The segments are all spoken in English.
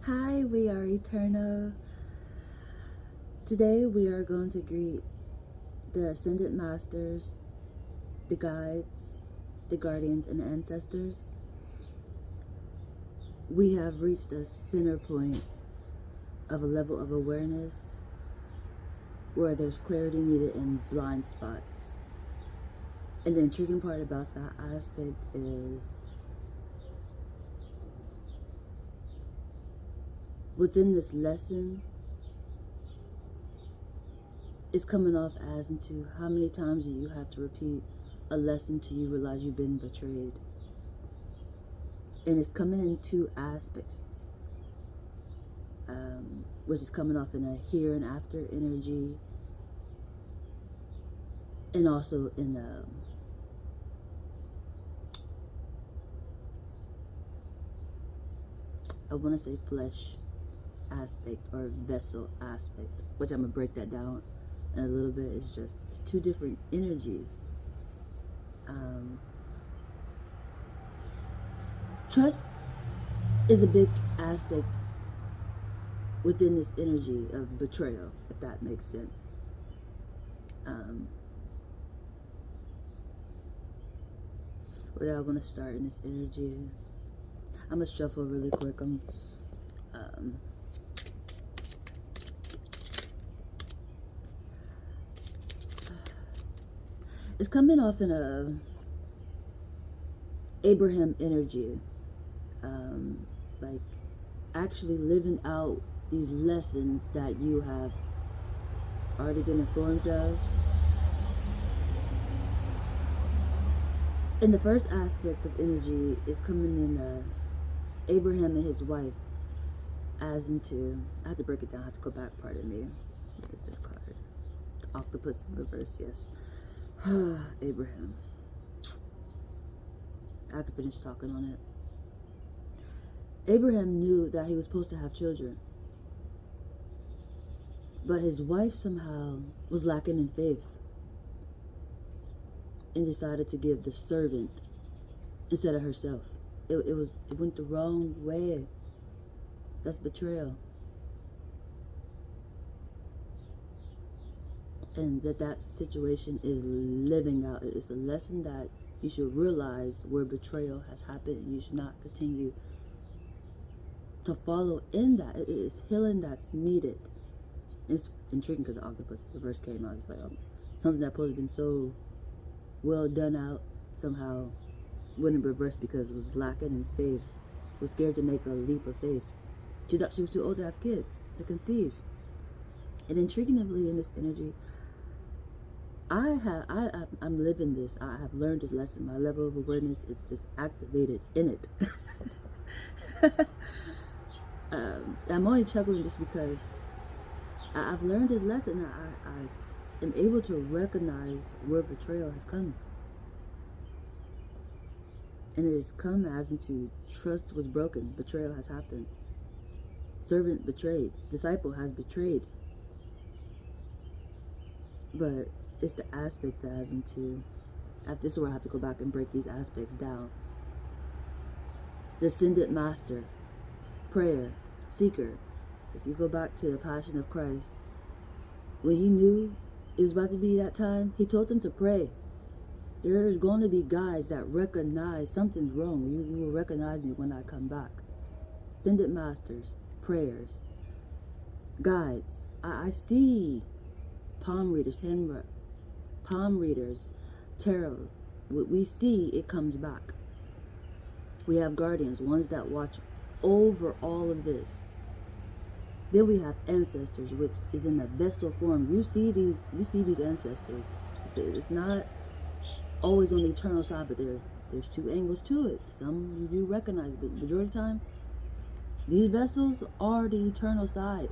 Hi, we are Eternal. Today we are going to greet the Ascended Masters, the guides, the guardians, and the ancestors. We have reached a center point of a level of awareness where there's clarity needed in blind spots. And the intriguing part about that aspect is within this lesson, it's coming off as into how many times do you have to repeat a lesson till you realize you've been betrayed. And it's coming in two aspects, which is coming off in a here and after energy, and also in I want to say flesh aspect or vessel aspect, which I'm gonna break that down in a little bit. It's two different energies. Trust is a big aspect within this energy of betrayal, if that makes sense. Where do I want to start in this energy? I'm gonna shuffle really quick. It's coming off in a Abraham energy, like actually living out these lessons that you have already been informed of. And the first aspect of energy is coming in Abraham and his wife, as into, I have to break it down, I have to go back, pardon me. What is this card? The octopus in reverse, yes. Abraham. I can finish talking on it. Abraham knew that he was supposed to have children, but his wife somehow was lacking in faith and decided to give the servant instead of herself. It went the wrong way. That's betrayal. And that situation is living out. It's a lesson that you should realize where betrayal has happened. You should not continue to follow in that. It is healing that's needed. It's intriguing because the octopus reverse came out. It's like something that supposed to have been so well done out somehow wouldn't reverse because it was lacking in faith. Was scared to make a leap of faith. She thought she was too old to have kids, to conceive. And intriguingly in this energy, I'm living this. I have learned this lesson. My level of awareness is activated in it. I'm only chuckling just because I've learned this lesson. I am able to recognize where betrayal has come. And it has come as into trust was broken. Betrayal has happened. Servant betrayed. Disciple has betrayed. But it's the aspect that has into, this is where I have to go back and break these aspects down. Descendant master, prayer, seeker. If you go back to the Passion of Christ, when he knew it was about to be that time, he told them to pray. There's going to be guys that recognize something's wrong. You will recognize me when I come back. Ascendant masters, prayers, guides. I see palm readers, palm readers, tarot. We see it comes back. We have guardians, ones that watch over all of this. Then we have ancestors, which is in a vessel form. You see these ancestors. It's not always on the eternal side, but there's two angles to it. Some you do recognize, but majority of the time, these vessels are the eternal side.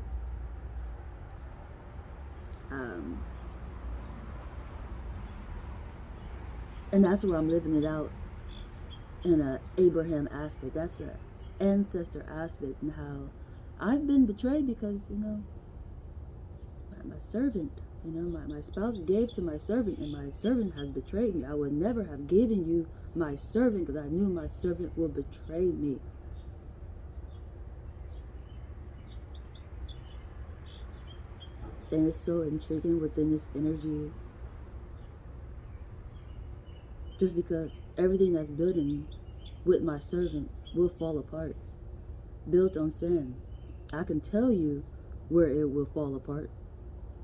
And that's where I'm living it out in a Abraham aspect. That's an ancestor aspect, and how I've been betrayed because, my servant, my spouse gave to my servant, and my servant has betrayed me. I would never have given you my servant because I knew my servant would betray me. And it's so intriguing within this energy, just because everything that's building with my servant will fall apart, built on sin. I can tell you where it will fall apart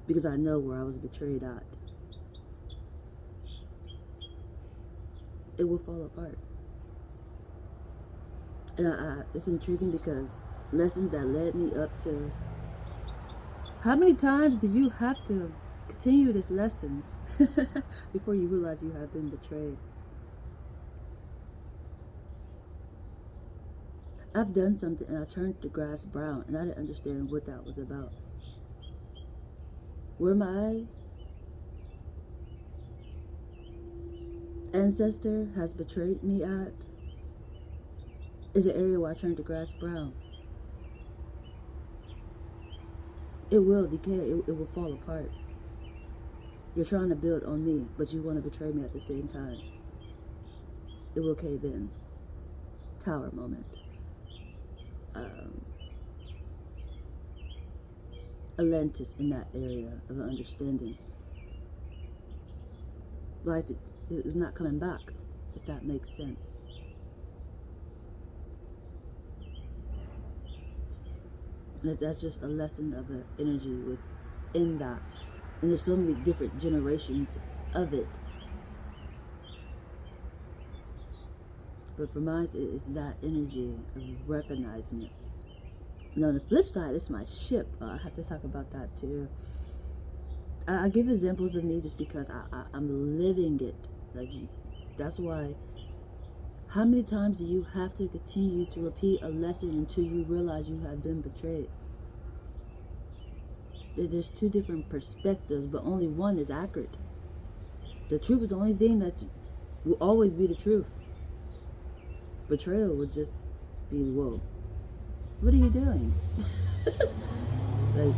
because I know where I was betrayed at. It will fall apart. And it's intriguing because lessons that led me up to, how many times do you have to continue this lesson before you realize you have been betrayed? I've done something and I turned the grass brown and I didn't understand what that was about. Where my ancestor has betrayed me at is an area where I turned the grass brown. It will decay, it will fall apart. You're trying to build on me, but you want to betray me at the same time. It will cave in. Tower moment. Atlantis in that area of understanding. Life is not coming back, if that makes sense. That's just a lesson of an energy within that. And there's so many different generations of it. But for mine, it's that energy of recognizing it. Now, on the flip side, it's my ship. I have to talk about that too. I give examples of me just because I'm living it. Like, that's why. How many times do you have to continue to repeat a lesson until you realize you have been betrayed? There's two different perspectives, but only one is accurate. The truth is the only thing that will always be the truth. Betrayal would just be, whoa, what are you doing? Like,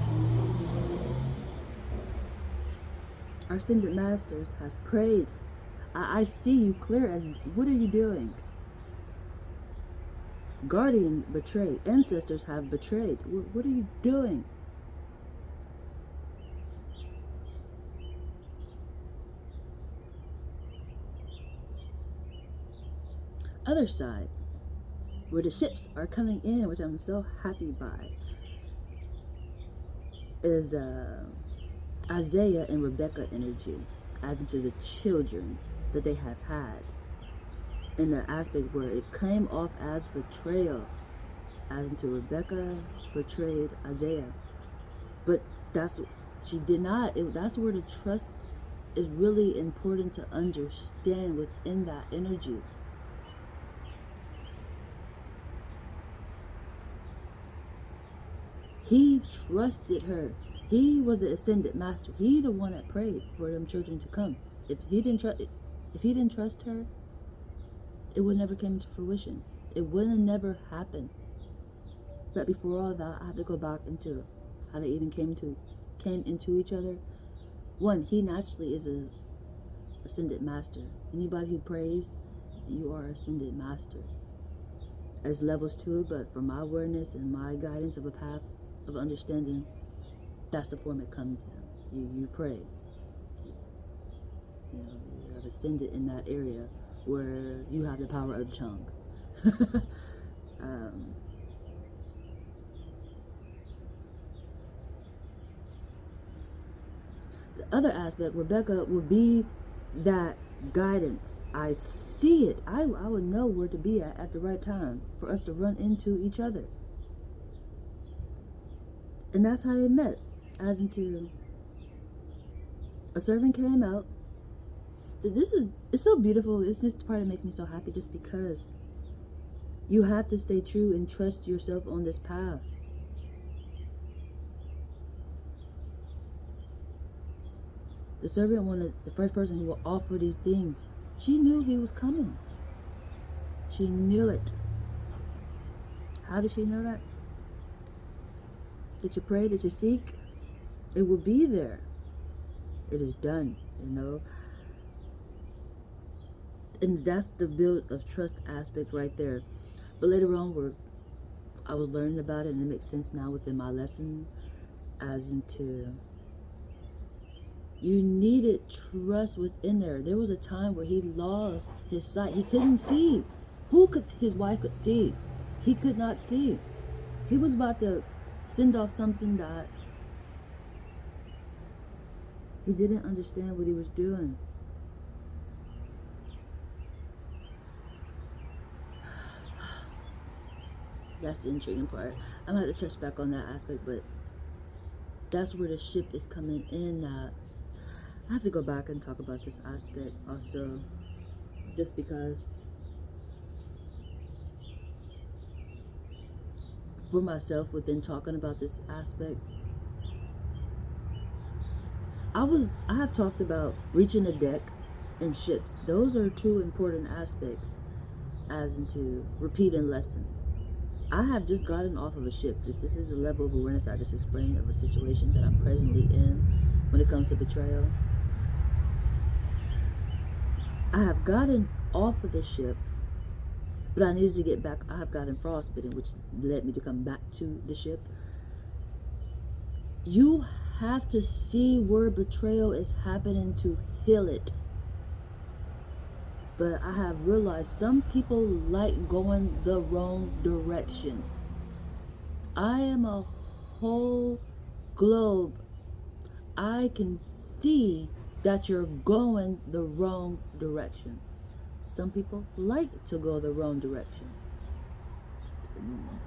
our ascended masters has prayed. I see you clear as, what are you doing? Guardian betrayed. Ancestors have betrayed. What are you doing? Other side, where the ships are coming in, which I'm so happy by, is Isaiah and Rebecca energy, as into the children that they have had, in the aspect where it came off as betrayal, as into Rebecca betrayed Isaiah. But she did not. That's where the trust is really important to understand within that energy. He trusted her. He was the ascended master. He the one that prayed for them children to come. If he didn't trust her, it would never come to fruition. It would have never happened. But before all that, I have to go back into how they even came into each other. One, he naturally is a ascended master. Anybody who prays, you are ascended master. There's levels to it, but from my awareness and my guidance of a path of understanding, that's the form it comes in. You pray. You have ascended in that area where you have the power of the tongue. The other aspect, Rebecca, will be that guidance. I see it. I would know where to be at the right time for us to run into each other. And that's how they met. As into, a servant came out. It's so beautiful. It's just the part that makes me so happy, just because you have to stay true and trust yourself on this path. The servant wanted the first person who will offer these things. She knew he was coming. She knew it. How did she know that? Did you pray? Did you seek? It will be there. It is done, And that's the build of trust aspect right there. But later on, I was learning about it, and it makes sense now within my lesson, as into You needed trust within there. There was a time where he lost his sight. He couldn't see. Who could? His wife could see. He could not see. He was about to send off something that he didn't understand what he was doing. That's the intriguing part. I'm gonna have to touch back on that aspect, but that's where the ship is coming in. I have to go back and talk about this aspect also, just because for myself within talking about this aspect, I have talked about reaching the deck and ships. Those are two important aspects as into repeating lessons. I have just gotten off of a ship. This is a level of awareness I just explained of a situation that I'm presently in when it comes to betrayal. I have gotten off of the ship, but I needed to get back. I have gotten frostbitten, which led me to come back to the ship. You have to see where betrayal is happening to heal it. But I have realized some people like going the wrong direction. I am a whole globe. I can see that you're going the wrong direction. Some people like to go the wrong direction.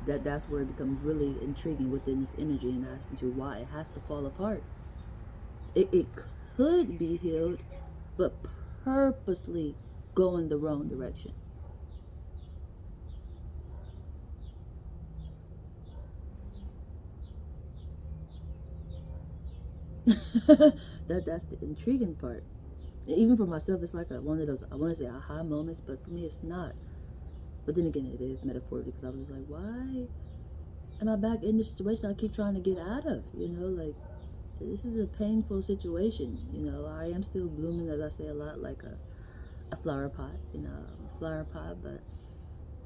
That's where it becomes really intriguing within this energy, and as to why it has to fall apart. It could be healed, but purposely going the wrong direction. That's the intriguing part. Even for myself, it's like one of those, I want to say aha moments, but for me it's not. But then again, it is metaphor, because I was just like, why am I back in this situation I keep trying to get out of? Like, this is a painful situation. I am still blooming, as I say a lot, like a flower pot, a flower pot, but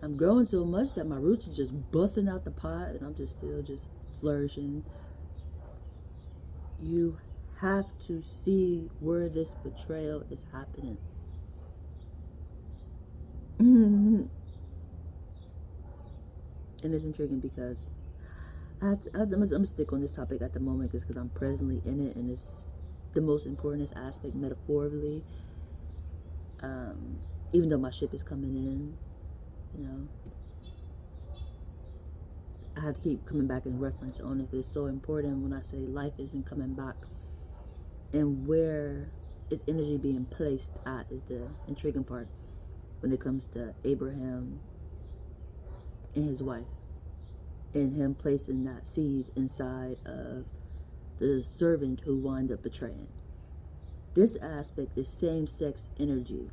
I'm growing so much that my roots are just busting out the pot, and I'm just still just flourishing. You have to see where this betrayal is happening. And it's intriguing because I'm gonna stick on this topic at the moment because I'm presently in it, and it's the most important aspect metaphorically. Even though my ship is coming in, I have to keep coming back and reference on it because it's so important when I say life isn't coming back. And where is energy being placed at is the intriguing part when it comes to Abraham and his wife, and him placing that seed inside of the servant who wound up betraying. This aspect is same-sex energy.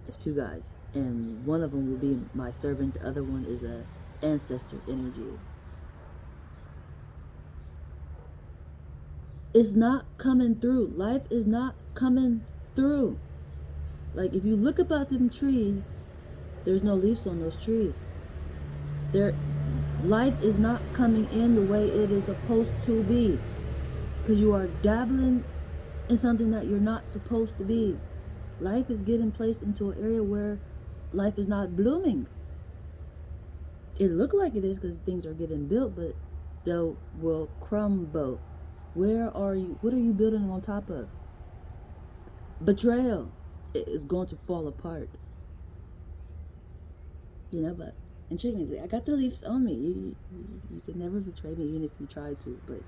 It's two guys, and one of them will be my servant, the other one is a ancestor energy. It's not coming through. Life is not coming through. Like, if you look about them trees, there's no leaves on those trees. Life is not coming in the way it is supposed to be, because you are dabbling in something that you're not supposed to be. Life is getting placed into an area where life is not blooming. It look like it is because things are getting built, but they will crumble. Where are you? What are you building on top of? Betrayal. It is going to fall apart. But intriguingly, I got the leaves on me. You can never betray me, even if you try to, but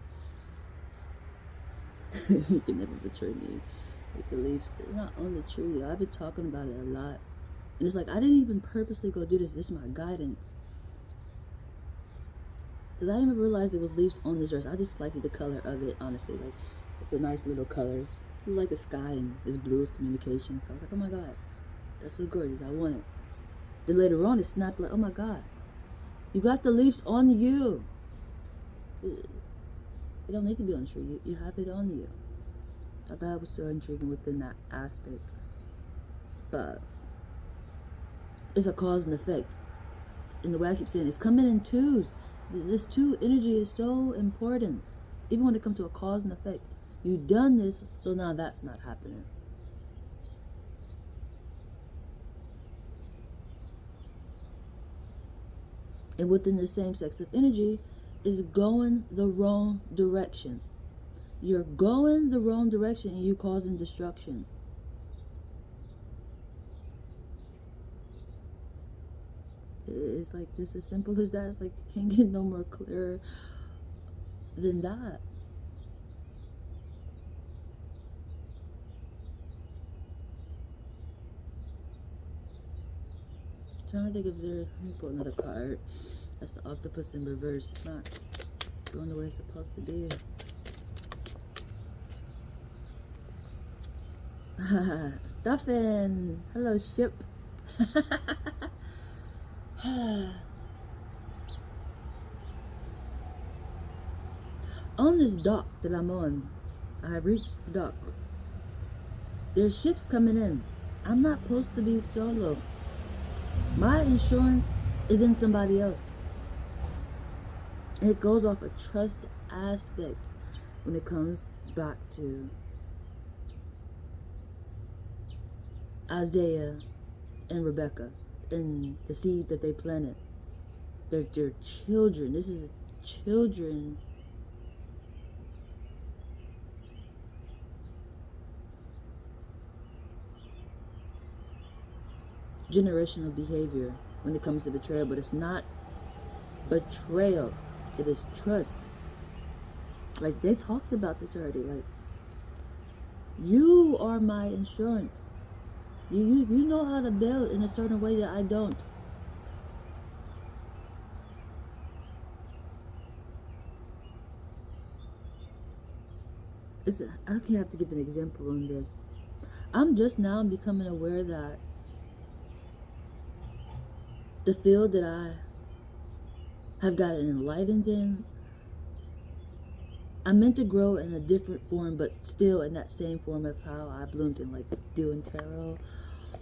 you can never betray me. Like, the leaves, they're not on the tree. I've been talking about it a lot. And it's like, I didn't even purposely go do this. This is my guidance. Because I didn't even realize there was leaves on this dress. I just liked the color of it, honestly. Like, it's a nice little colors. It's like the sky, and it's blue as communication. So I was like, oh my God, that's so gorgeous. I want it. Then later on, it snapped like, oh my God, you got the leaves on you. It don't need to be on the tree. You have it on you. I thought it was so intriguing within that aspect. But it's a cause and effect. And the way I keep saying, it's coming in twos. This two energy is so important. Even when it comes to a cause and effect, you done this, so now that's not happening. And within the same sex of energy is going the wrong direction. You're going the wrong direction and you causing destruction. It's like just as simple as that. It's like you can't get no more clearer than that. Trying to think if there's, let me pull another card. That's the octopus in reverse. It's not going the way it's supposed to be. Dolphin! Hello, ship. On this dock that I'm on, I have reached the dock. There's ships coming in. I'm not supposed to be solo. My insurance is in somebody else. And it goes off a trust aspect when it comes back to Isaiah and Rebecca and the seeds that they planted. They're children. This is children. Generational behavior when it comes to betrayal, but it's not betrayal. It is trust. Like they talked about this already. Like, you are my insurance. You know how to build in a certain way that I don't. I can have to give an example on this. I'm just now becoming aware that the field that I have gotten enlightened in, I'm meant to grow in a different form, but still in that same form of how I bloomed in, like doing tarot,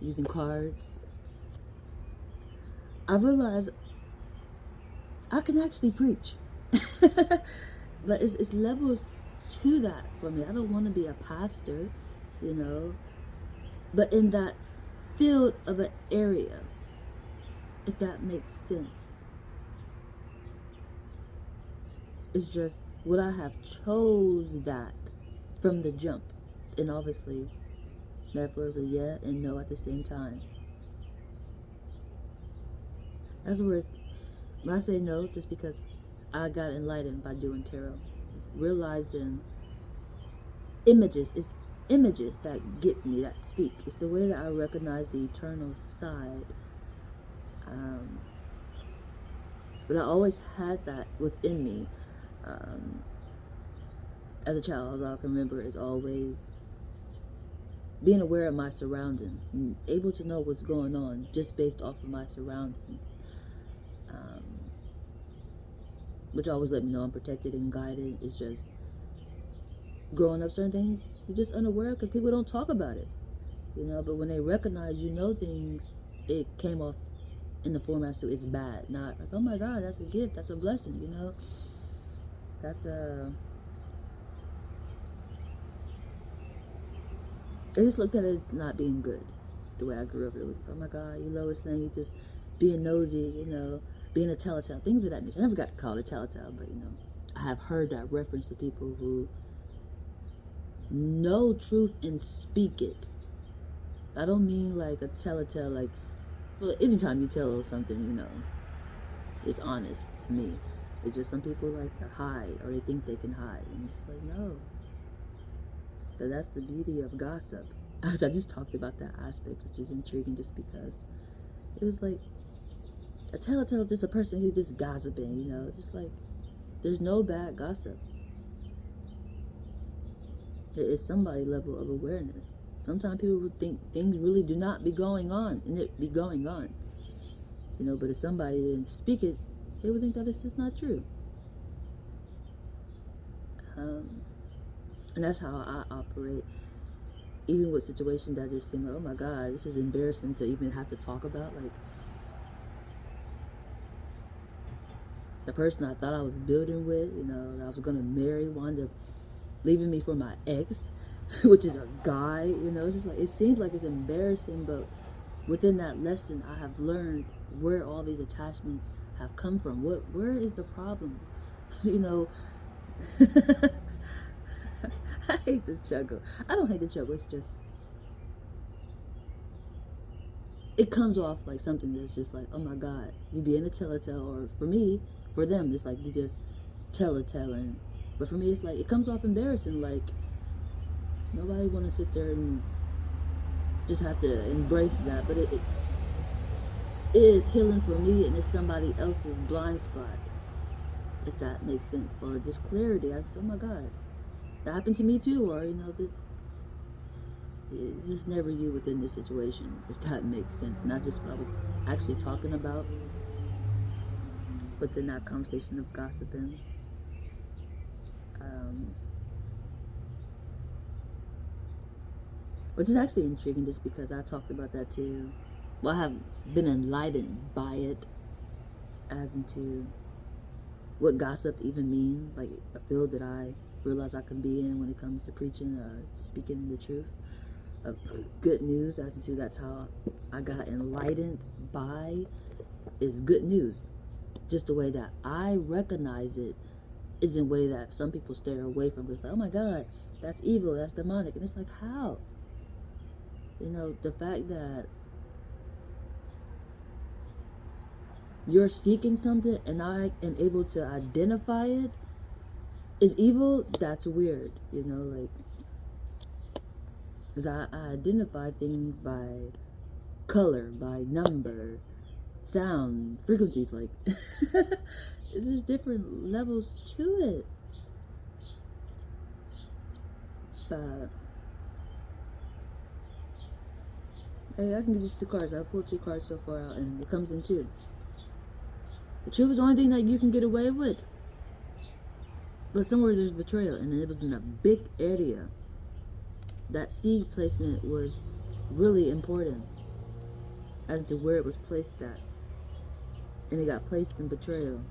using cards. I realized I can actually preach. But it's levels to that for me. I don't want to be a pastor, you know, but in that field of an area, if that makes sense. It's just would I have chose that from the jump? And obviously, metaphorically, yeah and no at the same time. That's where when I say no, just because I got enlightened by doing tarot, realizing images is images that get me, that speak. It's the way that I recognize the eternal side. But I always had that within me. As a child, all I can remember is always being aware of my surroundings and able to know what's going on just based off of my surroundings. Which always let me know I'm protected and guided. It's just growing up, certain things you're just unaware because people don't talk about it, you know. But when they recognize, you know, things, it came off in the format so it's bad, not like, oh my God, that's a gift, that's a blessing, you know. That's they just looked at it as not being good. The way I grew up, it was, oh my God, you Lois Lane, you just being nosy, you know, being a telltale, things of that nature. I never got to call it telltale, but you know, I have heard that reference to people who know truth and speak it. I don't mean like a telltale, like, well, anytime you tell something, you know, it's honest to me. It's just some people like to hide or they think they can hide, and it's like, no. So that's the beauty of gossip. I just talked about that aspect, which is intriguing just because it was like a telltale, just a person who just gossiping, you know, just like there's no bad gossip. It is somebody level of awareness. Sometimes people would think things really do not be going on, and it be going on, you know, but if somebody didn't speak it, they would think that it's just not true. And that's how I operate, even with situations that just seem like, oh my God, this is embarrassing to even have to talk about. Like, The person I thought I was building with, that I was gonna marry, wound up leaving me for my ex, which is a guy. It's just like, it seems like it's embarrassing, but within that lesson, I have learned where all these attachments have come from. Where is the problem? I hate the chuckle. I don't hate the chuckle. It's just, it comes off like something that's just like, oh my God, you being a telltale, or for them, it's like you just telling. But for me, it's like, it comes off embarrassing. Like, nobody want to sit there and just have to embrace that. But it is healing for me, and it's somebody else's blind spot, if that makes sense. Or just clarity as to, oh my God, that happened to me too. Or, it's just never you within this situation, if that makes sense. And that's just what I was actually talking about within that conversation of gossiping. Which is actually intriguing, just because I talked about that too. Well, I have been enlightened by it as into what gossip even means, like a field that I realize I can be in when it comes to preaching or speaking the truth of good news. As into, that's how I got enlightened by, is good news. Just the way that I recognize it is in a way that some people stay away from. It's like, oh my God, that's evil, that's demonic. And it's like, how? The fact that you're seeking something and I am able to identify it is evil, that's weird. Like, because I identify things by color, by number, sound, frequencies. Like, it's just different levels to it. But hey, I can get just 2 cards. I pulled 2 cards so far out, and it comes in 2. The truth is the only thing that you can get away with. But somewhere there's betrayal, and it was in a big area. That seed placement was really important as to where it was placed at. And it got placed in betrayal.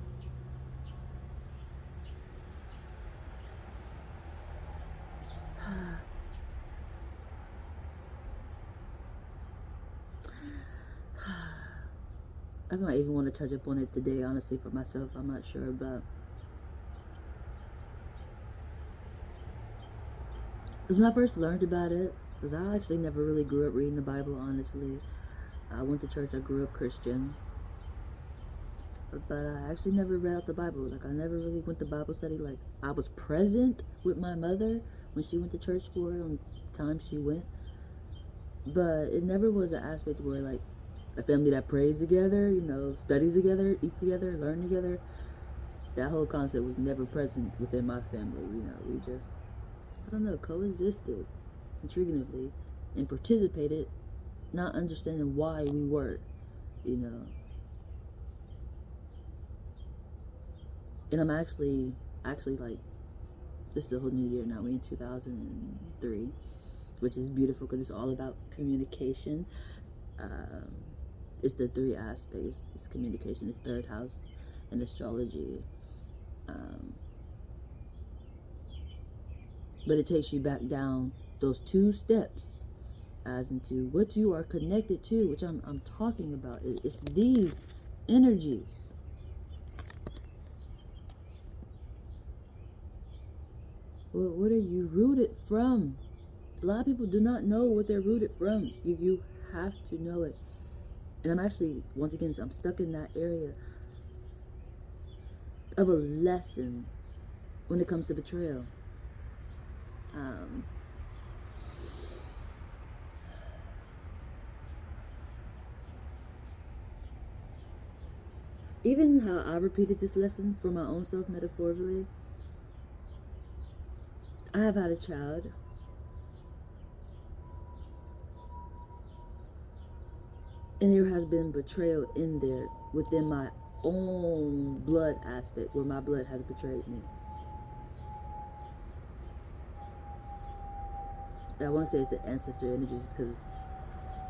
I might even want to touch up on it today, honestly, for myself. I'm not sure, but because when I first learned about it, because I actually never really grew up reading the Bible, honestly. I went to church, I grew up Christian, but I actually never read out the Bible. Like, I never really went to Bible study. Like, I was present with my mother when she went to church for it, on times she went, but it never was an aspect where, like, a family that prays together, studies together, eat together, learn together. That whole concept was never present within my family. We just, I don't know, coexisted intriguingly and participated, not understanding why we were, And I'm actually like, this is a whole new year now. We're in 2003, which is beautiful because it's all about communication. It's the 3 aspects. It's communication, it's 3rd house, and astrology. But it takes you back down those 2 steps as into what you are connected to, which I'm talking about. It's these energies. Well, what are you rooted from? A lot of people do not know what they're rooted from. You have to know it. And I'm actually, once again, I'm stuck in that area of a lesson when it comes to betrayal. Even how I repeated this lesson for my own self, metaphorically, I have had a child. And there has been betrayal in there within my own blood aspect, where my blood has betrayed me. I want to say it's the ancestor energies, because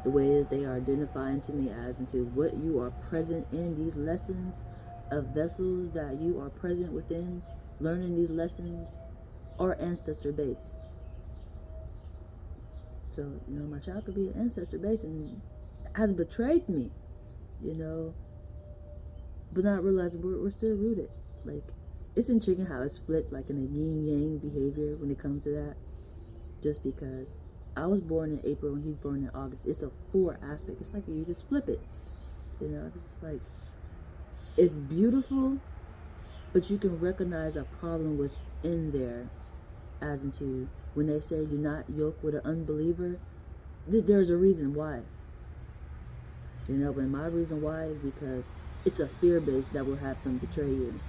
the way that they are identifying to me as into what you are present in these lessons of vessels that you are present within, learning these lessons, are ancestor based. So, my child could be an ancestor based and has betrayed me, but not realizing we're still rooted. Like, it's intriguing how it's flipped, like in a yin yang behavior when it comes to that. Just because I was born in April and he's born in August, it's a 4 aspect. It's like you just flip it. It's like, it's beautiful, but you can recognize a problem within there, as into when they say you're not yoked with an unbeliever, there's a reason why. But my reason why is because it's a fear base that will have them betray you.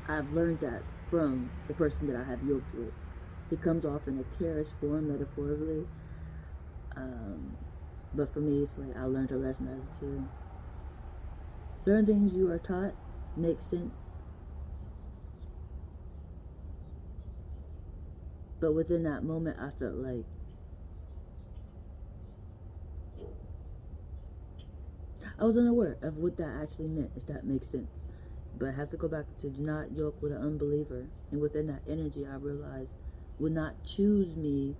I've learned that from the person that I have yoked with. He comes off in a terrorist form, metaphorically. But for me, it's like I learned a lesson as to certain things you are taught make sense. But within that moment, I felt like I was unaware of what that actually meant, if that makes sense. But I have to go back to do not yoke with an unbeliever. And within that energy, I realized would not choose me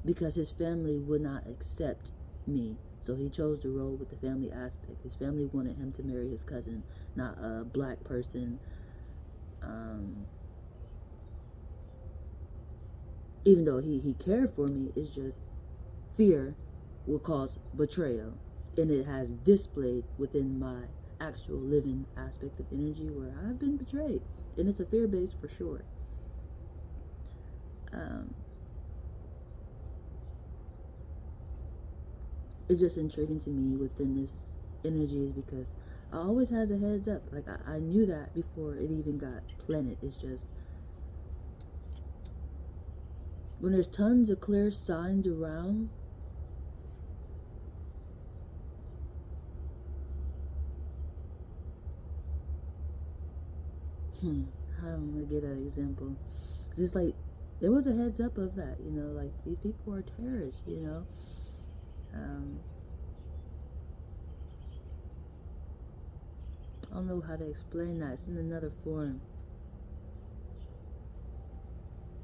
because his family would not accept me. So he chose to roll with the family aspect. His family wanted him to marry his cousin, not a black person. Even though he cared for me, it's just fear will cause betrayal. And it has displayed within my actual living aspect of energy where I've been betrayed. And it's a fear base for sure. It's just intriguing to me within this energy is because I always has a heads up. Like I knew that before it even got planted. It's just when there's tons of clear signs around, how am I gonna get that example? Cause it's like there was a heads up of that, like these people are terrorists, I don't know how to explain that. It's in another form.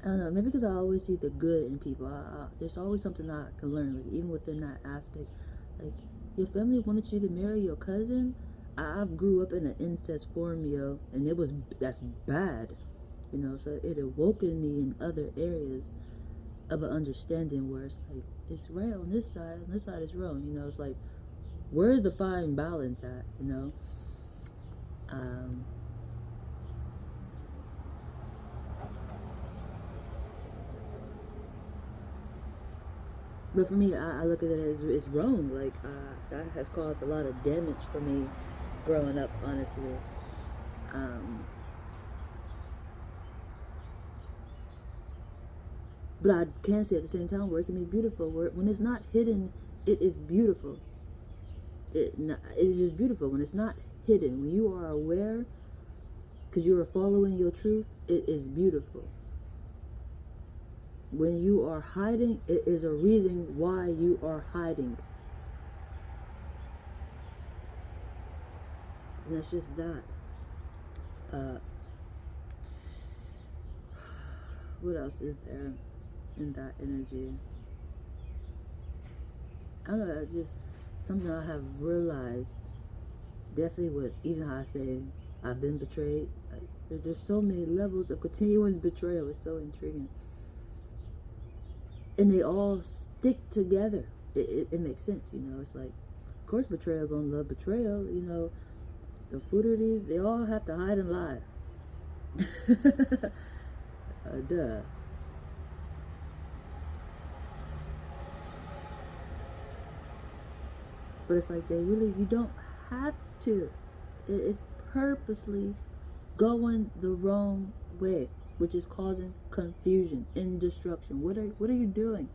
I don't know, maybe because I always see the good in people. There's always something I can learn, like even within that aspect. Like, your family wanted you to marry your cousin? I grew up in an incest form, and that's bad, so it awoke in me in other areas of an understanding where it's like, it's right on this side is wrong, it's like, where's the fine balance at, But for me, I look at it as it's wrong. Like, that has caused a lot of damage for me growing up, honestly. But I can say at the same time where it can be beautiful. When it's not hidden, it is beautiful. It's just beautiful. When it's not hidden, when you are aware, because you are following your truth, it is beautiful. When you are hiding, it is a reason why you are hiding. And that's just that. What else is there in that energy? I don't know, just something I have realized, definitely with even how I say I've been betrayed. There's so many levels of continuous betrayal. It's so intriguing. And they all stick together. It makes sense, It's like, of course betrayal gonna love betrayal, The Footerities, they all have to hide and lie. Duh. But it's like you don't have to. It's purposely going the wrong way, which is causing confusion and destruction. What are you doing?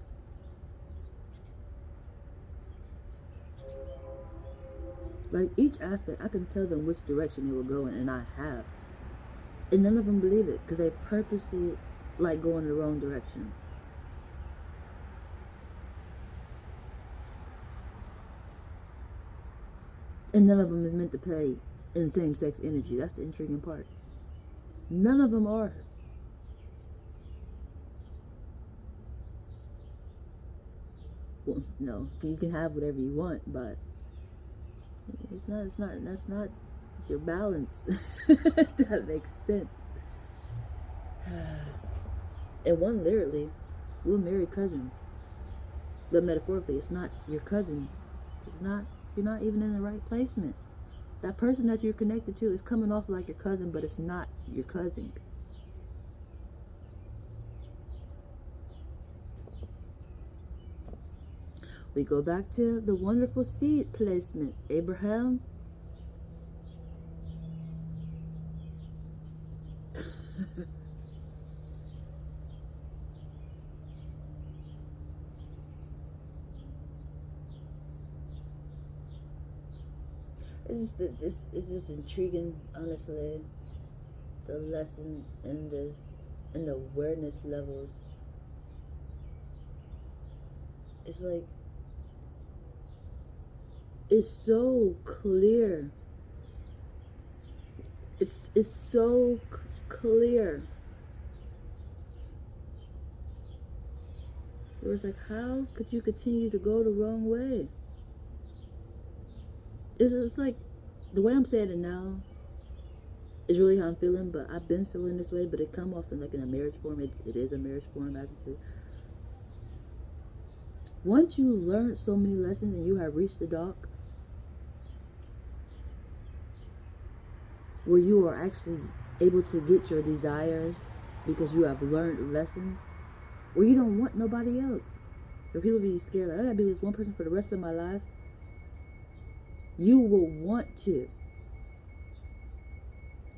Like, each aspect, I can tell them which direction they will go in, and I have. And none of them believe it, because they purposely like going the wrong direction. And none of them is meant to play in same-sex energy. That's the intriguing part. None of them are. Well, no, you can have whatever you want, but that's not your balance. That makes sense. And one literally will marry cousin, but metaphorically, it's not your cousin. It's not. You're not even in the right placement. That person that you're connected to is coming off like your cousin, but it's not your cousin. We go back to the wonderful seed placement. Abraham. It's just intriguing, honestly. The lessons in this, and the awareness levels. It's like, it's so clear. It's so clear. Where it's like, how could you continue to go the wrong way? It's like, the way I'm saying it now is really how I'm feeling, but I've been feeling this way, but it come off in like in a marriage form. It is a marriage form, as it's. Once you learn so many lessons and you have reached the dock where you are actually able to get your desires because you have learned lessons, where you don't want nobody else. Where people be scared, like, I gotta be with this one person for the rest of my life. You will want to.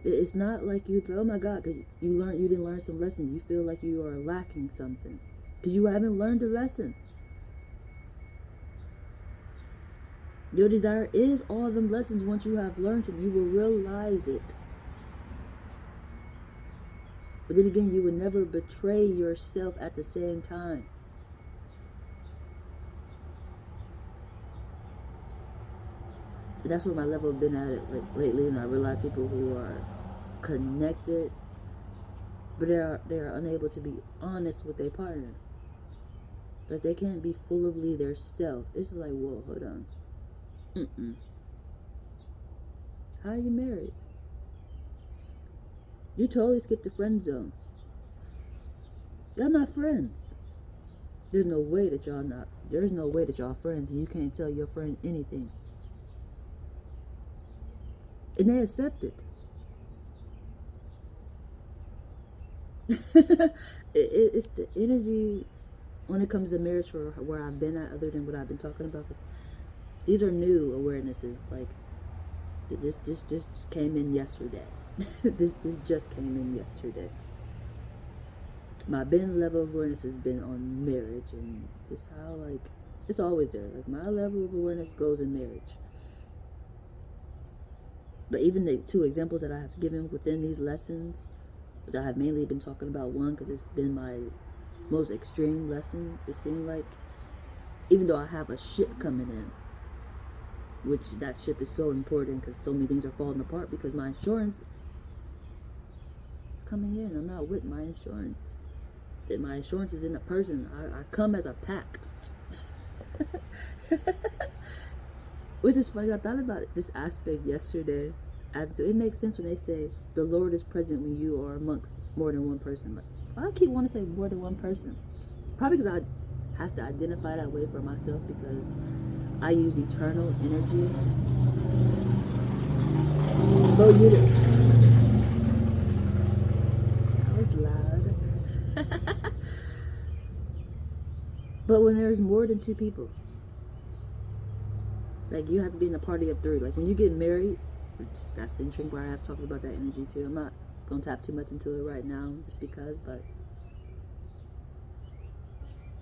It's not like you, oh my God, because you didn't learn some lesson. You feel like you are lacking something because you haven't learned a lesson. Your desire is all them lessons. Once you have learned them, you will realize it. But then again, you would never betray yourself at the same time. And that's where my level have been at it like lately, and I realize people who are connected, but they are unable to be honest with their partner. Like, they can't be fully their self. It's like, whoa, hold on. How are you married? You totally skipped the friend zone. Y'all not friends. There's no way that y'all friends, and you can't tell your friend anything. And they accept it. It's the energy when it comes to marriage, or where I've been at, other than what I've been talking about. Because these are new awarenesses. Like, this just came in yesterday. This just came in yesterday. My level of awareness has been on marriage, and just how, like, it's always there. Like, my level of awareness goes in marriage. But even the two examples that I have given within these lessons, which I have mainly been talking about one because it's been my most extreme lesson, it seemed like, even though I have a ship coming in, which that ship is so important because so many things are falling apart because my insurance is coming in. I'm not with my insurance. That my insurance is in a person. I come as a pack. Which is funny, I thought about this aspect yesterday. As it makes sense when they say the Lord is present when you are amongst more than one person. But I keep wanting to say more than one person. Probably because I have to identify that way for myself, because I use eternal energy. Oh, you did. That was loud. But when there's more than two people, like, you have to be in a party of three. Like, when you get married, that's the intriguing part. I have talked about that energy too. I'm not going to tap too much into it right now just because, but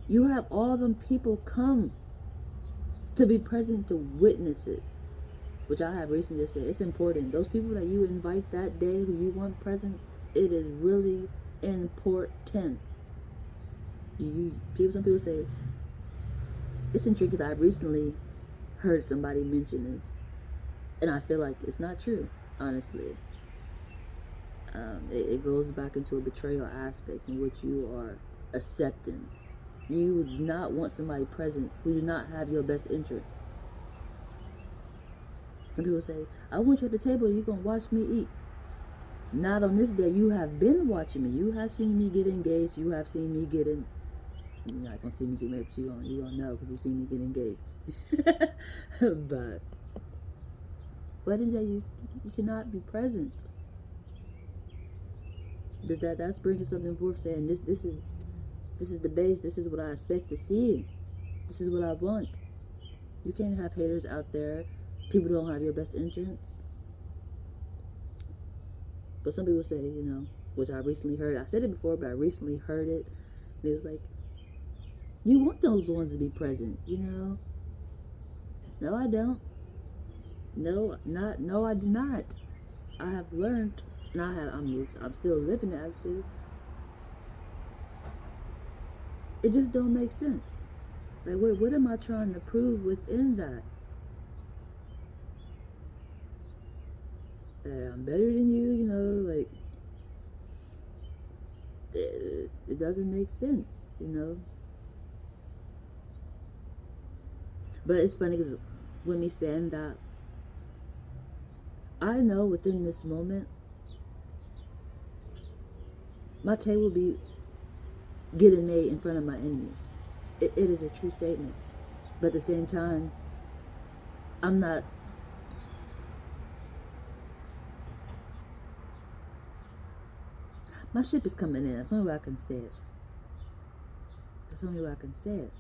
you have all them people come to be present to witness it, which I have recently just said. It's important. Those people that you invite that day who you want present, it is really important. Some people say, it's intriguing because I recently heard somebody mention this, and I feel like it's not true. honestly. It goes back into a betrayal aspect in which you are accepting. You would not want somebody present who do not have your best interests. Some people say, I want you at the table, you're going to watch me eat. Not on this day. You have been watching me. You have seen me get engaged. You have seen me get in. You're not going to see me get married, but you're going to know because you've seen me get engaged. But wedding day, you cannot be present. That's bringing something forth, saying this is the base. This is what I expect to see. This is what I want. You can't have haters out there. People don't have your best interests. But some people say, which I recently heard. I said it before, but I recently heard it. And it was like, you want those ones to be present, No, I don't. No, I do not. I have learned, and I'm still living as to. It just don't make sense. Like, what am I trying to prove within that? That I'm better than you, like, it doesn't make sense, But it's funny because with me saying that, I know within this moment, my table will be getting made in front of my enemies. It is a true statement. But at the same time, I'm not. My ship is coming in. That's the only way I can say it. That's the only way I can say it.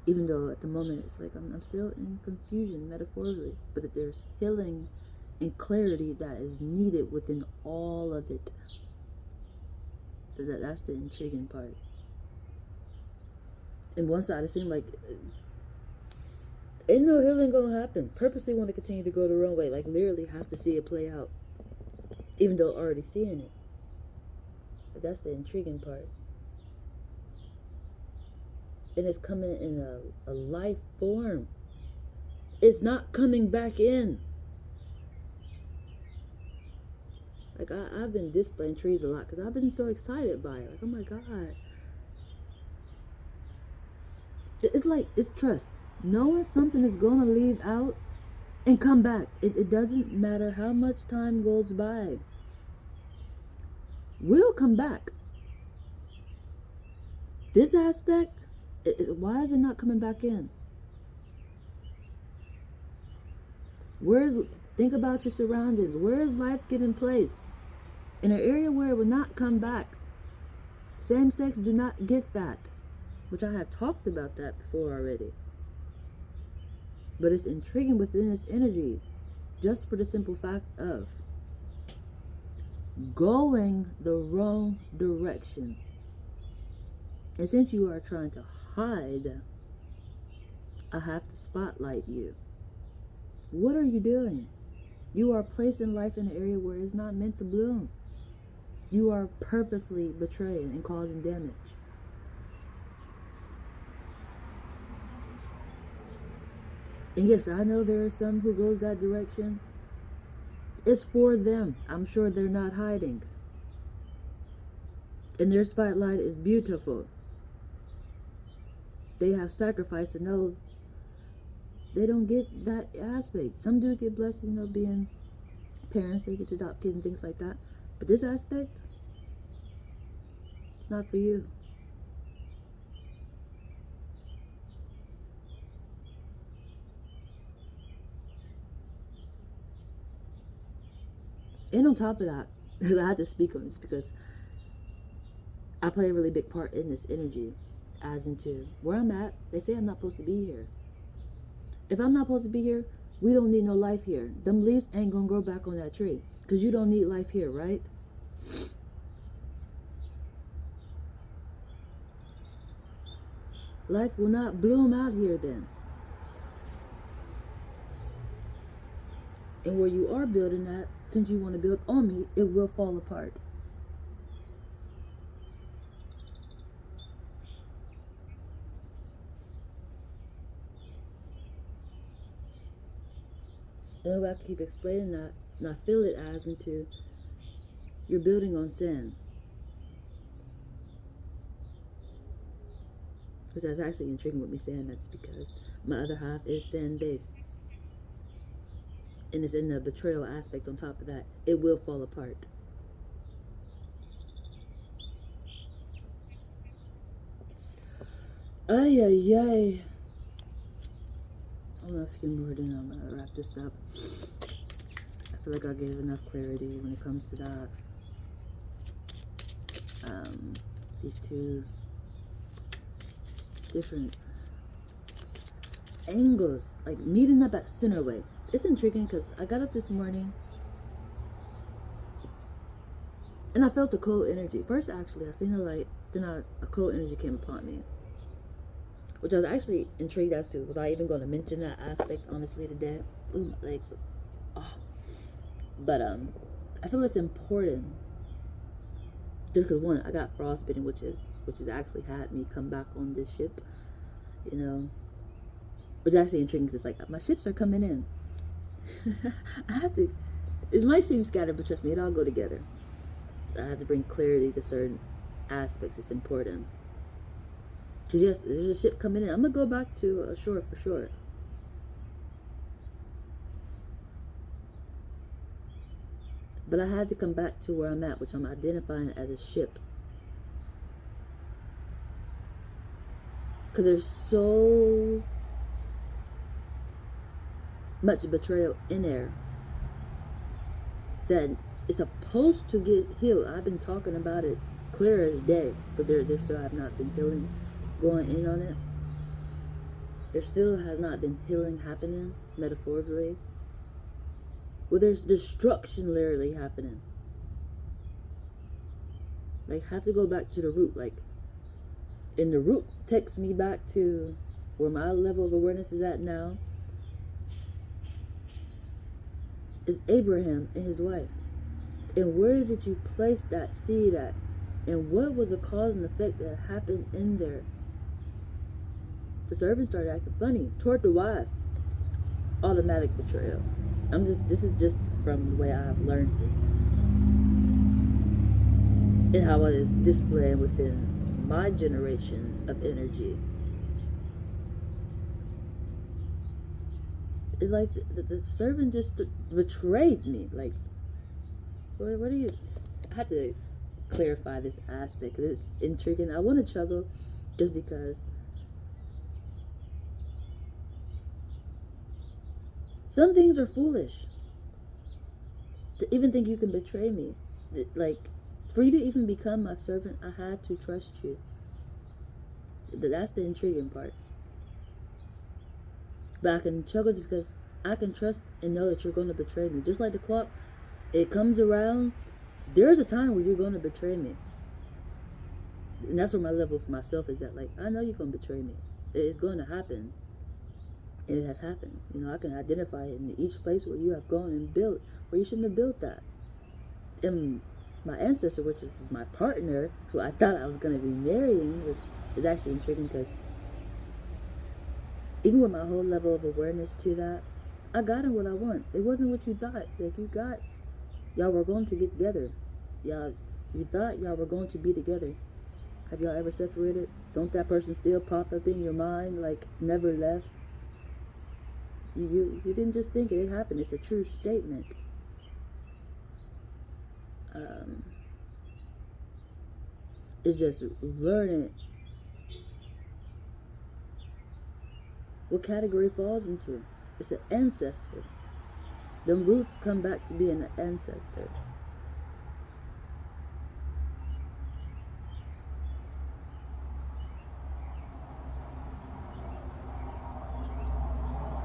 Even though at the moment it's like I'm still in confusion metaphorically, but that there's healing and clarity that is needed within all of it. That's the intriguing part. And one side it seemed like ain't no healing gonna happen. Purposely want to continue to go the wrong way, like literally have to see it play out, even though already seeing it. But that's the intriguing part. And it's coming in a life form. It's not coming back in. Like, I've been displaying trees a lot because I've been so excited by it. Like, oh my God. It's like, it's trust. Knowing something is going to leave out and come back. It doesn't matter how much time goes by. We'll come back. This aspect, why is it not coming back in? Think about your surroundings. Where is life getting placed? In an area where it will not come back. Same sex do not get that. Which I have talked about that before already. But it's intriguing within this energy. Just for the simple fact of going the wrong direction. And since you are trying to hide, I have to spotlight you. What are you doing? You are placing life in an area where it's not meant to bloom. You are purposely betraying and causing damage. And yes, I know there are some who goes that direction. It's for them. I'm sure they're not hiding. And their spotlight is beautiful. They have sacrificed to know they don't get that aspect. Some do get blessed, being parents. They get to adopt kids and things like that. But this aspect, it's not for you. And on top of that, I have to speak on this because I play a really big part in this energy. As into where I'm at, they say I'm not supposed to be here. If I'm not supposed to be here, we don't need no life here. Them leaves ain't gonna grow back on that tree. Because you don't need life here, right? Life will not bloom out here then. And where you are building at, since you want to build on me, it will fall apart. And if I keep explaining that, and I feel it as into you're building on sin. Which that's actually intriguing with me saying that's because my other half is sin based. And it's in the betrayal aspect on top of that. It will fall apart. Ay, ay, ay. I don't know if you can more than I'm gonna wrap this up. I feel like I gave enough clarity when it comes to that. These two different angles, like meeting up at Centerway. It's intriguing because I got up this morning and I felt a cold energy. First, actually, I seen the light, then a cold energy came upon me, which I was actually intrigued as to. Was I even going to mention that aspect, honestly, today? Ooh, my leg was, oh. But I feel it's important. Just because one, I got frostbitten, which is actually had me come back on this ship, you know. Which actually intriguing because it's like my ships are coming in. I have to. It might seem scattered, but trust me, it all go together. I have to bring clarity to certain aspects. It's important. Because yes, there's a ship coming in. I'm gonna go back to shore for sure. But I had to come back to where I'm at, which I'm identifying as a ship. Because there's so much betrayal in there that it's supposed to get healed. I've been talking about it clear as day, but there still have not been healing going in on it. There still has not been healing happening, metaphorically. Well, there's destruction literally happening. Like, have to go back to the root. Like, and the root takes me back to where my level of awareness is at now. Is Abraham and his wife. And where did you place that seed at? And what was the cause and effect that happened in there? The servant started acting funny toward the wife. Automatic betrayal. This is just from the way I've learned it. And how it is displayed within my generation of energy. It's like the servant just betrayed me. Like, what do you... I have to clarify this aspect. It's intriguing. I want to chuckle just because some things are foolish. To even think you can betray me. Like, for you to even become my servant, I had to trust you. That's the intriguing part. But I can chuckle just because I can trust and know that you're going to betray me. Just like the clock, it comes around. There's a time where you're going to betray me. And that's where my level for myself is at. Like, I know you're going to betray me. It's going to happen. And it has happened. You know, I can identify it in each place where you have gone and built, where you shouldn't have built that. And my ancestor, which was my partner, who I thought I was going to be marrying, which is actually intriguing because even with my whole level of awareness to that, I got him what I want. It wasn't what you thought. Like, y'all were going to get together. You thought y'all were going to be together. Have y'all ever separated? Don't that person still pop up in your mind, like, never left? You didn't just think it happened. It's a true statement. It's just learning what category it falls into. It's an ancestor. Them roots come back to being an ancestor.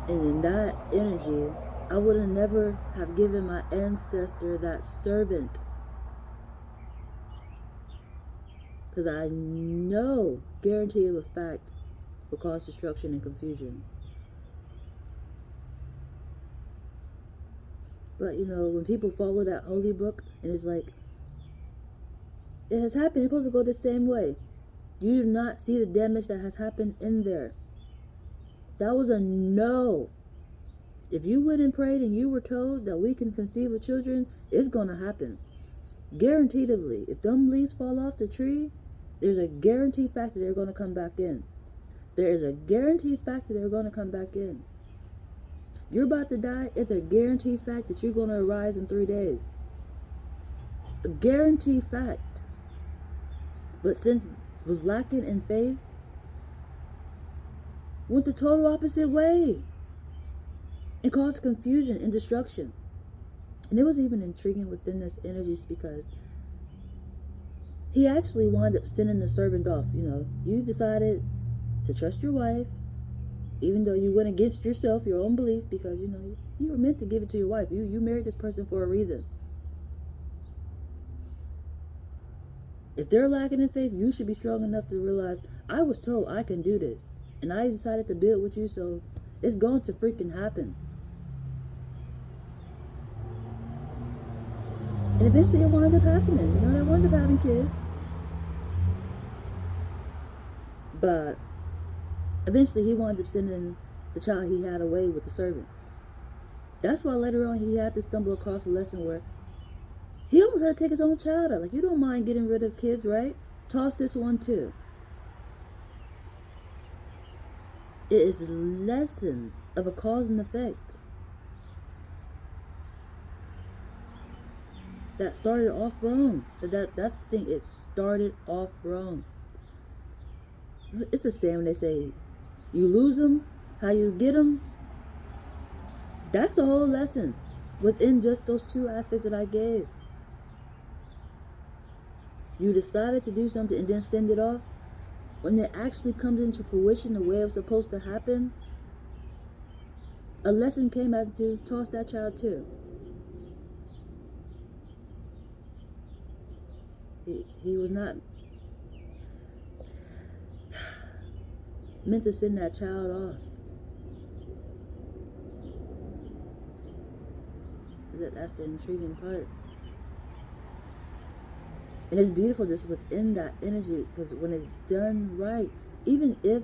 And in that energy, I would have never have given my ancestor that servant. Because I know, guarantee of a fact, will cause destruction and confusion. But, you know, when people follow that holy book, and it's like, it has happened, it's supposed to go the same way. You do not see the damage that has happened in there. That was a no. If you went and prayed and you were told that we can conceive of children, it's going to happen. Guaranteedly. If them leaves fall off the tree, there's a guaranteed fact that they're going to come back in. There is a guaranteed fact that they're going to come back in. You're about to die, it's a guaranteed fact that you're going to arise in 3 days. A guaranteed fact. But since was lacking in faith, went the total opposite way and caused confusion and destruction. And it was even intriguing within this energies because he actually wound up sending the servant off. You know, you decided to trust your wife, even though you went against yourself, your own belief, because, you know, you were meant to give it to your wife. You married this person for a reason. If they're lacking in faith, you should be strong enough to realize, I was told I can do this. And I decided to build with you, so it's going to freaking happen. And eventually it wound up happening. You know, they wound up having kids. But eventually he wound up sending the child he had away with the servant. That's why later on he had to stumble across a lesson where he almost had to take his own child out. Like, you don't mind getting rid of kids, right? Toss this one too. It is lessons of a cause and effect that started off wrong. That's the thing. It started off wrong. It's the same when they say, you lose them, how you get them. That's a whole lesson within just those two aspects that I gave. You decided to do something and then send it off. When it actually comes into fruition the way it was supposed to happen, a lesson came as to toss that child too. He was not meant to send that child off. That's the intriguing part. And it's beautiful just within that energy, because when it's done right, even if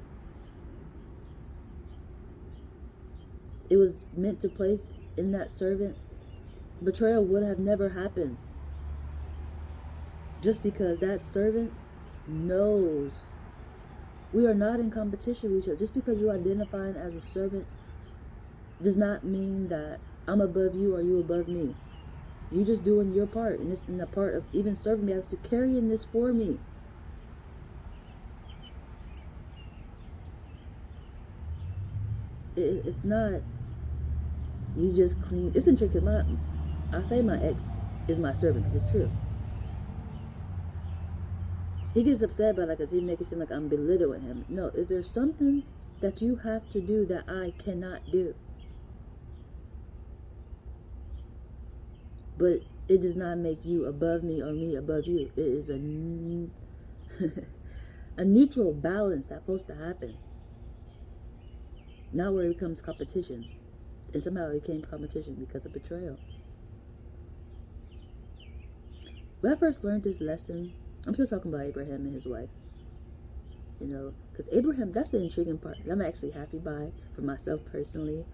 it was meant to place in that servant, betrayal would have never happened. Just because that servant knows we are not in competition with each other. Just because you're identifying as a servant does not mean that I'm above you or you above me. You just doing your part, and it's in the part of even serving me as to carrying this for me. It's not you just clean. It's intricate. I say my ex is my servant because it's true. He gets upset about it because he makes it seem like I'm belittling him. No, if there's something that you have to do that I cannot do, but it does not make you above me or me above you. It is a neutral balance that's supposed to happen. Not where it becomes competition. And somehow it became competition because of betrayal. When I first learned this lesson, I'm still talking about Abraham and his wife. You know, because Abraham, that's the intriguing part. I'm actually happy by for myself personally.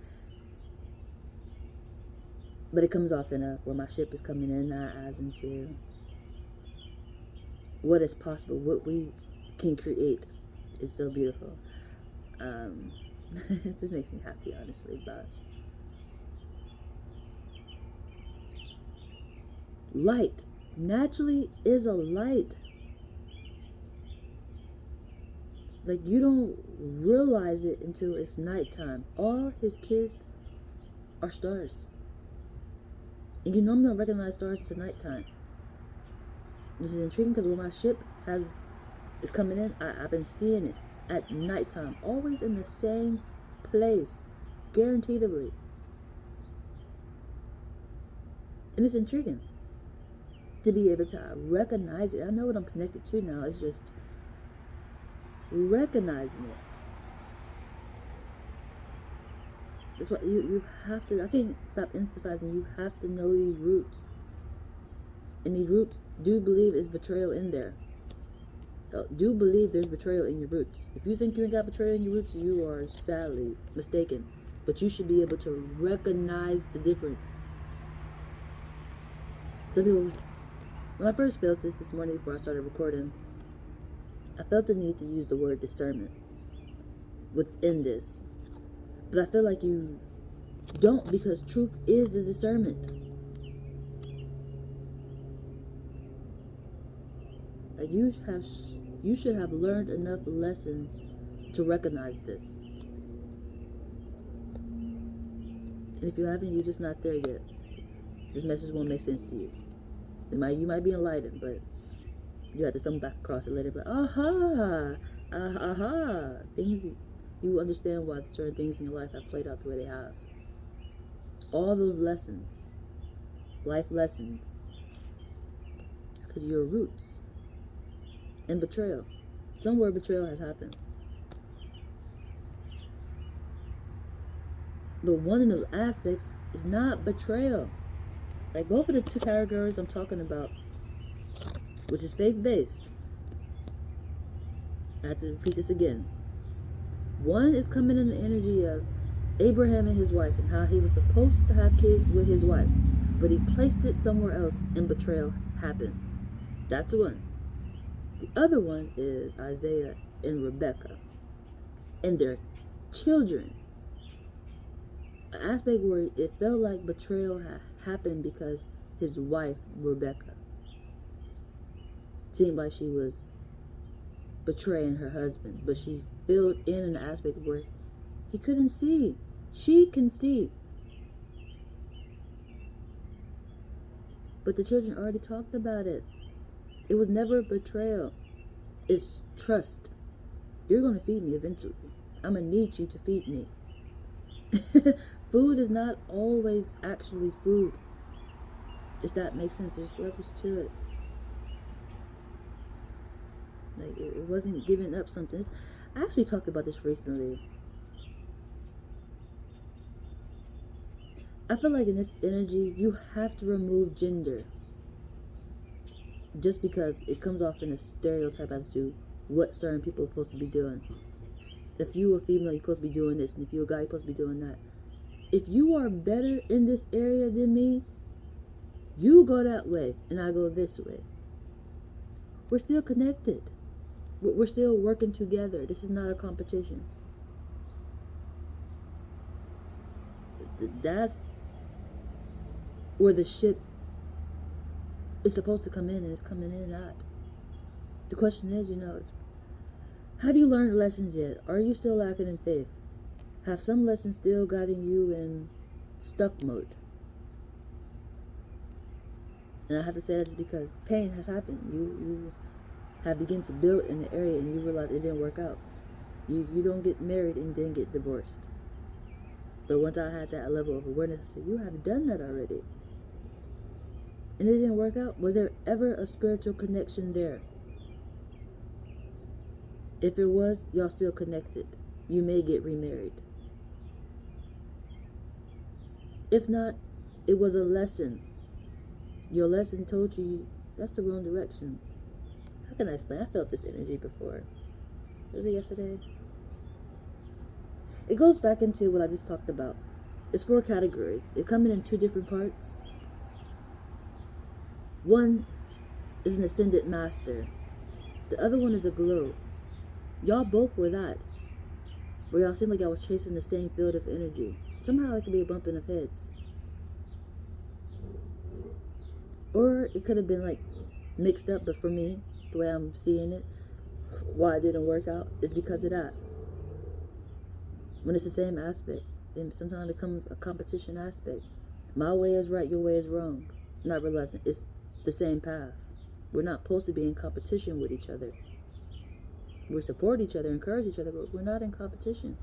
But it comes off in where my ship is coming in now as into what is possible, what we can create is so beautiful. It just makes me happy, honestly. But light naturally is a light. Like, you don't realize it until it's nighttime. All his kids are stars. And you normally don't recognize stars until nighttime. This is intriguing because when my ship is coming in, I've been seeing it at nighttime. Always in the same place. Guaranteedly. And it's intriguing to be able to recognize it. I know what I'm connected to now. It's just recognizing it. That's what you have to. I can't stop emphasizing. You have to know these roots, and these roots do believe is betrayal in there. Do believe there's betrayal in your roots. If you think you ain't got betrayal in your roots, you are sadly mistaken. but you should be able to recognize the difference. Some people, when I first felt this morning before I started recording, I felt the need to use the word discernment within this. But I feel like you don't, because truth is the discernment. Like you should have learned enough lessons to recognize this. And if you haven't, you're just not there yet. This message won't make sense to you. You might be enlightened, but you have to stumble back across it later. But things, you understand why certain things in your life have played out the way they have. All those lessons, life lessons, it's because of your roots. And betrayal. Somewhere betrayal has happened. But one of those aspects is not betrayal. Like both of the two categories I'm talking about, which is faith-based. I have to repeat this again. One is coming in the energy of Abraham and his wife and how he was supposed to have kids with his wife, but he placed it somewhere else and betrayal happened. That's one. The other one is Isaac and Rebecca and their children. An aspect where it felt like betrayal had happened because his wife, Rebecca, seemed like she was betraying her husband, but she filled in an aspect where he couldn't see. She can see. But the children already talked about it. It was never betrayal. It's trust. You're going to feed me eventually. I'm going to need you to feed me. Food is not always actually food. If that makes sense, there's levels to it. Like, it wasn't giving up something. I actually talked about this recently. I feel like in this energy, you have to remove gender. Just because it comes off in a stereotype as to what certain people are supposed to be doing. If you are female, you're supposed to be doing this. And if you're a guy, you're supposed to be doing that. If you are better in this area than me, you go that way and I go this way. We're still connected. We're still working together. This is not a competition. That's where the ship is supposed to come in, and it's coming in and out. The question is, have you learned lessons yet? Are you still lacking in faith? Have some lessons still gotten you in stuck mode? And I have to say that just because pain has happened. You have begun to build in the area and you realize it didn't work out. You don't get married and then get divorced. But once I had that level of awareness, I said, you have done that already. And it didn't work out. Was there ever a spiritual connection there? If it was, y'all still connected. You may get remarried. If not, it was a lesson. Your lesson told you that's the wrong direction. How can I explain? I felt this energy before. Was it yesterday? It goes back into what I just talked about. It's 4 categories. It comes in 2 different parts. One is an ascended master. The other one is a globe. Y'all both were that. Where y'all seemed like y'all was chasing the same field of energy. Somehow it could be a bumping of heads. Or it could have been like mixed up, but for me, the way I'm seeing it, why it didn't work out is because of that. When it's the same aspect, then sometimes it becomes a competition aspect. My way is right, your way is wrong. Not realizing it's the same path. We're not supposed to be in competition with each other. We support each other, encourage each other, but we're not in competition.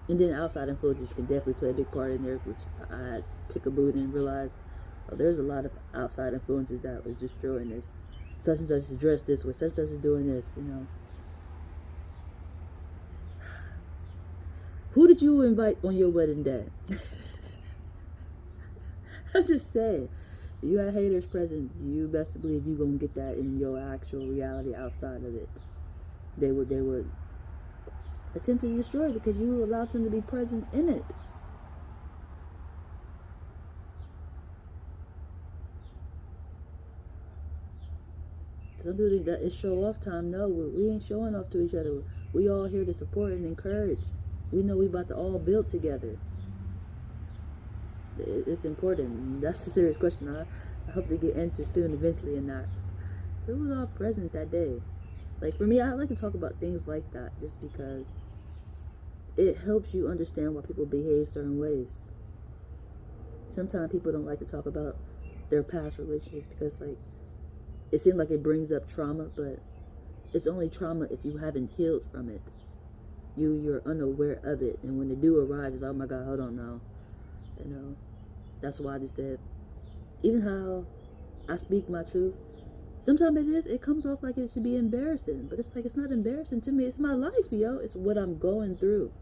And then outside influences can definitely play a big part in there, which I pick a boot and realize, there's a lot of outside influences that was destroying this. Such and such is dressed this way, such and such is doing this, Who did you invite on your wedding day? I'm just saying, if you had haters present, you best believe you're going to get that in your actual reality outside of it. They would attempted to destroy it because you allowed them to be present in it. Some people think that it's show off time. No, we ain't showing off to each other. We all here to support and encourage. We know we about to all build together. It's important. That's a serious question. I hope to get answered soon, eventually, and not. Who was all present that day? Like, for me, I like to talk about things like that just because it helps you understand why people behave certain ways. Sometimes people don't like to talk about their past relationships because, like, it seems like it brings up trauma, but it's only trauma if you haven't healed from it. You're unaware of it, and when the do arises, oh my God, hold on now. You know, that's why I just said, even how I speak my truth, sometimes it comes off like it should be embarrassing, but it's like, it's not embarrassing to me. It's my life, yo. It's what I'm going through,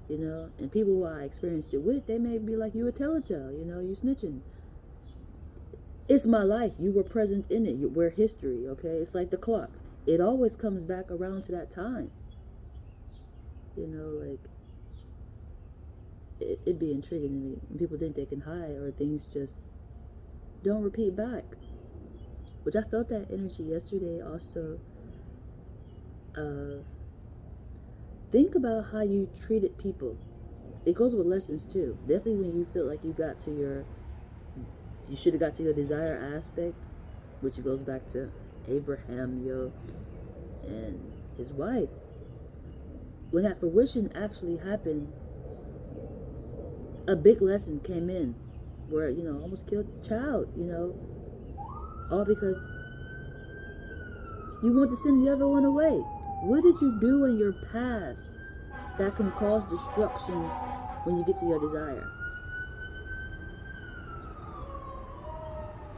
you know. And people who I experienced it with, they may be like, you a telltale, you know, you snitching. It's my life. You were present in it. We're history, okay? It's like the clock. It always comes back around to that time. You know, like, it'd be intriguing to me. And people think they can hide, or things just don't repeat back. Which I felt that energy yesterday also of, think about how you treated people. It goes with lessons too. Definitely when you feel like you should have got to your desire aspect, which goes back to Abraham, and his wife. When that fruition actually happened, a big lesson came in where, you know, almost killed a child, you know, all because you want to send the other one away. What did you do in your past that can cause destruction when you get to your desire?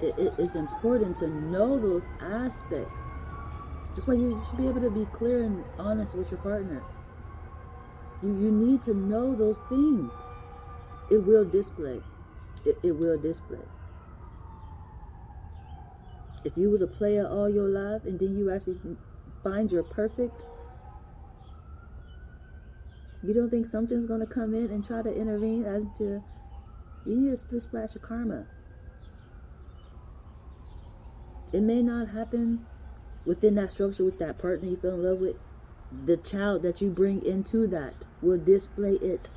It's important to know those aspects. That's why you should be able to be clear and honest with your partner. You need to know those things. It will display. It will display. If you was a player all your life and then you actually find your perfect, you don't think something's going to come in and try to intervene as to, you need a split splash of karma. It may not happen within that structure with that partner you fell in love with. The child that you bring into that will display it.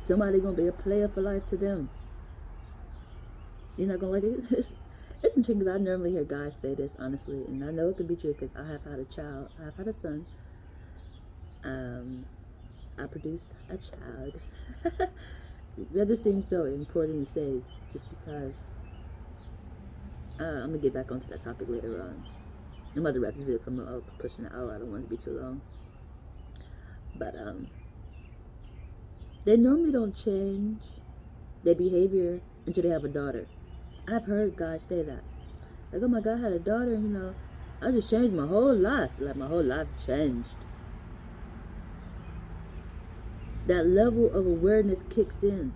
Somebody gonna be a player for life to them. You're not gonna like it. It's interesting because I normally hear guys say this, honestly, and I know it could be true because I have had a child. I have had a son. I produced a child. That just seems so important to say, just because. I'm gonna get back onto that topic later on. I'm about to wrap this video because I'm pushing an hour. I don't want it to be too long. But they normally don't change their behavior until they have a daughter. I've heard guys say that. Like, oh my God, I had a daughter, and, you know, I just changed my whole life. Like, my whole life changed. That level of awareness kicks in,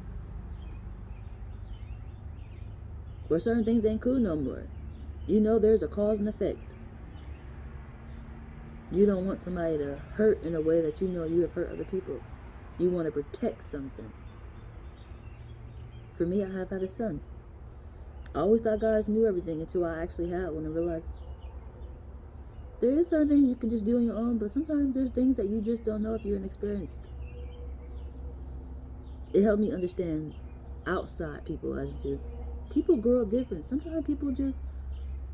where certain things ain't cool no more. You know there's a cause and effect. You don't want somebody to hurt in a way that you know you have hurt other people. You want to protect something. For me, I have had a son. I always thought guys knew everything until I actually had one and realized there is certain things you can just do on your own, but sometimes there's things that you just don't know if you're inexperienced. It helped me understand outside people as to people grow up different. Sometimes people just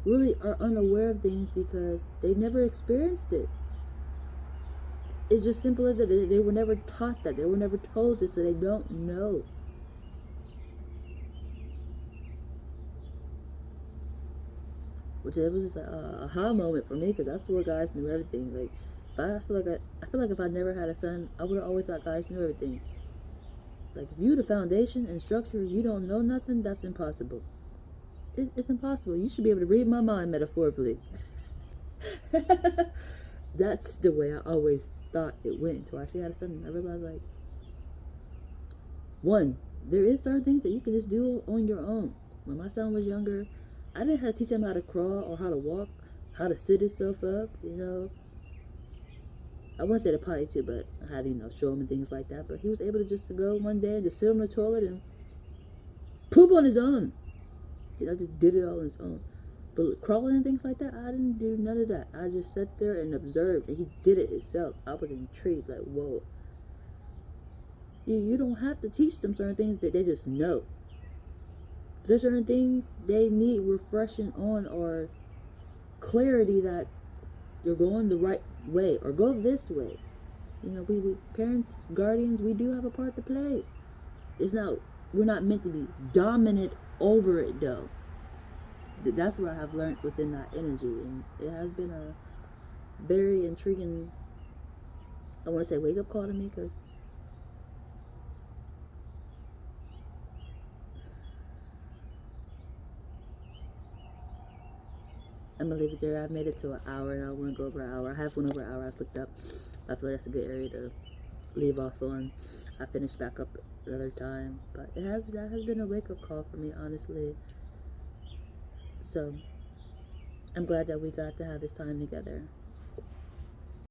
really are unaware of things because they never experienced it. It's just simple as that. They were never taught that. They were never told this, so they don't know. Which it was just an aha moment for me, because I swore guys knew everything. Like, I feel like if I never had a son, I would have always thought guys knew everything. Like, if you the foundation and structure, you don't know nothing, that's impossible. It's impossible. You should be able to read my mind metaphorically. That's the way I always thought it went until I actually had a son. And I realized, like, one, there is certain things that you can just do on your own. When my son was younger, I didn't have to teach him how to crawl or how to walk, how to sit himself up, you know. I wouldn't say the potty too, but I had to, show him and things like that. But he was able to just to go one day and just sit on the toilet and poop on his own. Just did it all on his own. But crawling and things like that, I didn't do none of that. I just sat there and observed, and he did it himself. I was intrigued, like, whoa. You don't have to teach them certain things that they just know. There's certain things they need refreshing on, or clarity that you're going the right way or go this way. We parents, guardians, we do have a part to play. We're not meant to be dominant over it though. That's what I have learned within that energy, and it has been a very intriguing, I want to say, wake up call to me, because I'm gonna leave it there. I've made it to an hour, and I want to go over an hour. I have went over an hour. I looked up. I feel like that's a good area to leave off on. I finished back up another time, but that has been a wake up call for me, honestly. So I'm glad that we got to have this time together.